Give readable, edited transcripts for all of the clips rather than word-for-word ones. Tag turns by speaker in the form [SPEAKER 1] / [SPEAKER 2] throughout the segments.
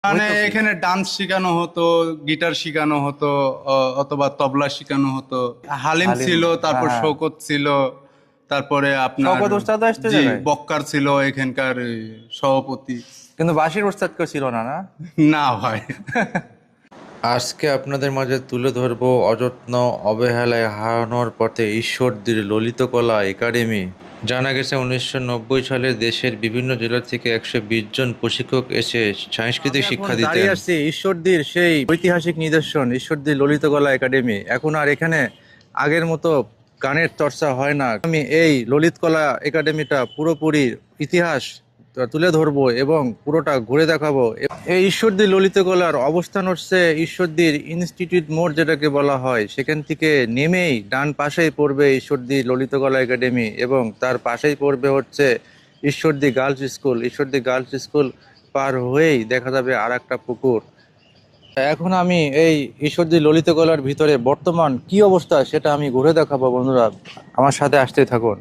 [SPEAKER 1] মানে
[SPEAKER 2] হইতো কি?
[SPEAKER 1] এখানে ডান্স শেখানো হতো, গিটার শেখানো হতো, অথবা তবলা শেখানো হতো। হালিম
[SPEAKER 2] হালিম,
[SPEAKER 1] ছিল,
[SPEAKER 2] হ্যাঁ
[SPEAKER 1] তারপর
[SPEAKER 2] হ্যাঁ।
[SPEAKER 1] শওকত ছিল, তারপরে আপনার
[SPEAKER 2] শওকত ওস্তাদ আসতে
[SPEAKER 1] জি
[SPEAKER 2] জায়গায়,
[SPEAKER 1] বক্কার ছিল এখানকার সভাপতি।
[SPEAKER 2] কিন্তু বাঁশির ওস্তাদ কেউ ছিল না, না?
[SPEAKER 1] না ভাই।
[SPEAKER 3] আজকে আপনাদের মাঝে তুলে ধরব অযত্ন অবহেলায় হারানোর পথে ঈশ্বরদীর ললিতকলা একাডেমি। জানা গেছে 1990 সালে দেশের বিভিন্ন জেলা থেকে 120 জন প্রশিক্ষক এসে
[SPEAKER 2] আমি
[SPEAKER 3] সাংস্কৃতিক
[SPEAKER 2] এখন
[SPEAKER 3] শিক্ষা
[SPEAKER 2] দাঁড়িয়ে
[SPEAKER 3] দিতেন।
[SPEAKER 2] আছি ঈশ্বরদীর সেই ঐতিহাসিক নিদর্শন ঈশ্বরদীর ললিতকলা একাডেমি। এখন আর এখানে আগের মতো গানের চর্চা হয় না। আমি এই ললিতকলা একাডেমিটা পুরোপুরি ইতিহাস তুলে ধরবো এবং পুরোটা ঘুরে দেখাবো। এই ঈশ্বরদীর ললিতকলার অবস্থান হচ্ছে ঈশ্বরদীর ইনস্টিটিউট মোড়, যেটাকে বলা হয়। সেখান থেকে নেমেই ডান পাশেই পড়বে ঈশ্বরদী ললিতকলা একাডেমি এবং তার পাশেই পড়বে হচ্ছে Ishwardi girls school. Ishwardi girls school পার হয়েই দেখা যাবে আর একটা পুকুর। এখন আমি এই ঈশ্বরদী ললিতকলার ভিতরে বর্তমান কি অবস্থা সেটা আমি ঘুরে দেখাবো। বন্ধুরা, আমার সাথে আসতে থাকুন।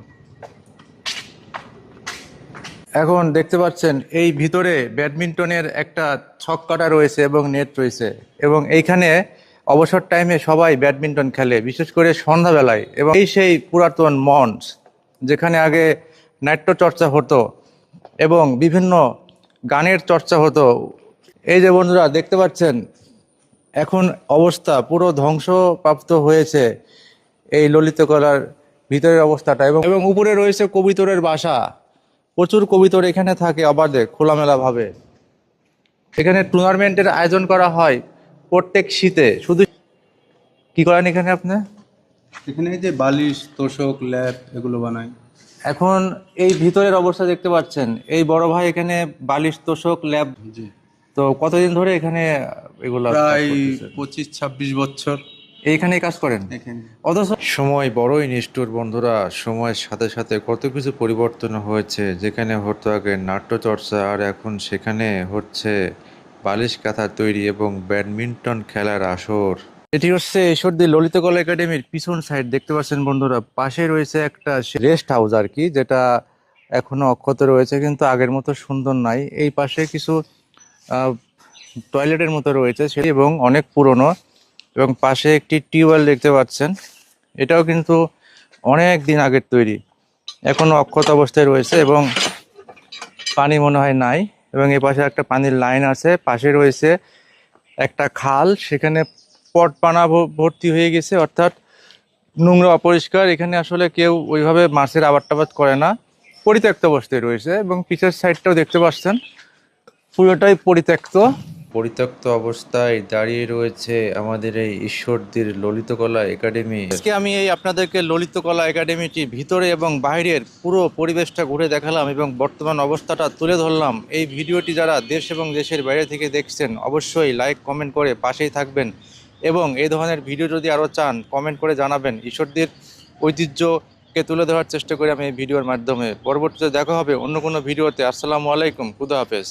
[SPEAKER 2] এখন দেখতে পাচ্ছেন এই ভিতরে ব্যাডমিন্টনের একটা ছক কাটা রয়েছে এবং নেট রয়েছে, এবং এইখানে অবসর টাইমে সবাই ব্যাডমিন্টন খেলে, বিশেষ করে সন্ধ্যাবেলায়। এবং এই সেই পুরাতন মঞ্চ যেখানে আগে নাট্য চর্চা হতো এবং বিভিন্ন গানের চর্চা হতো। এই যে বন্ধুরা দেখতে পাচ্ছেন, এখন অবস্থা পুরো ধ্বংসপ্রাপ্ত হয়েছে এই ললিতকলার ভিতরের অবস্থাটা। এবং এবং উপরে রয়েছে কবিতরের বাসা। প্রচুর কবিতর এখানে থাকে অবাধে খোলামেলা ভাবে। এখানে টুর্নামেন্টের আয়োজন করা হয় প্রত্যেক শীতে। শুধু কি করেন এখানে আপনি?
[SPEAKER 1] এখানে এই যে বালিশ, তোশক, ল্যাপ এগুলো বানায়।
[SPEAKER 2] এখন এই ভিতরের অবস্থা দেখতে পাচ্ছেন, এই বড় ভাই এখানে বালিশ তোশক ল্যাব।
[SPEAKER 1] জি,
[SPEAKER 2] তো কতদিন ধরে এখানে এগুলা কাজ
[SPEAKER 1] প্রায়
[SPEAKER 2] করতেছেন?
[SPEAKER 1] 25-26 বছর
[SPEAKER 2] এইখানেই কাজ করেন?
[SPEAKER 1] এখানে।
[SPEAKER 2] অথচ
[SPEAKER 3] সময় বড়ই নিষ্ঠুর বন্ধুরা, সময়ের সাথে সাথে কত কিছু পরিবর্তন হয়েছে। যেখানে হতো আগে নাট্যচর্চা, আর এখন সেখানে হচ্ছে বালিশ কাঁথা তৈরি এবং ব্যাডমিন্টন খেলার আসর।
[SPEAKER 2] এটি হচ্ছে ঈশ্বরদী ললিতকলা একাডেমির পিছন সাইড। দেখতে পাচ্ছেন বন্ধুরা, পাশে রয়েছে একটা রেস্ট হাউস আর কি, যেটা এখনো অক্ষত রয়েছে কিন্তু আগের মতো সুন্দর নাই। এই পাশে কিছু টয়লেটের মতো রয়েছে সেটি, এবং অনেক পুরনো। এবং পাশে একটি টিউবওয়েল দেখতে পাচ্ছেন, এটাও কিন্তু অনেক দিন আগের তৈরি, এখনো অক্ষত অবস্থায় রয়েছে এবং পানি মনে হয় নাই। এবং এই পাশে একটা পানির লাইন আছে। পাশে রয়েছে একটা খাল, সেখানে পটপানা ভর্তি হয়ে গেছে, অর্থাৎ নোংরা অপরিষ্কার। এখানে আসলে কেউ ওইভাবে মাছের আবাদ টাবাদ করে না, পরিত্যক্ত অবস্থায় রয়েছে। এবং পিছের সাইডটাও দেখতে পাচ্ছেন পুরোটাই পরিত্যক্ত।
[SPEAKER 3] পরিত্যক্ত অবস্থায় দাঁড়িয়ে রয়েছে আমাদের এই ঈশ্বরদীর ললিতকলা একাডেমি।
[SPEAKER 2] আজকে আমি এই আপনাদেরকে ললিতকলা একাডেমিটি ভিতরে এবং বাইরের পুরো পরিবেশটা ঘুরে দেখালাম এবং বর্তমান অবস্থাটা তুলে ধরলাম। এই ভিডিওটি যারা দেশ এবং দেশের বাইরে থেকে দেখছেন, অবশ্যই লাইক কমেন্ট করে পাশেই থাকবেন। এবং এই ধরনের ভিডিও যদি আরও চান, কমেন্ট করে জানাবেন। ঈশ্বরদীর ঐতিহ্যকে তুলে ধরার চেষ্টা করি আমি এই ভিডিওর মাধ্যমে। পরবর্তীতে দেখা হবে অন্য কোনো ভিডিওতে। আসসালামু আলাইকুম, খুদা হাফেজ।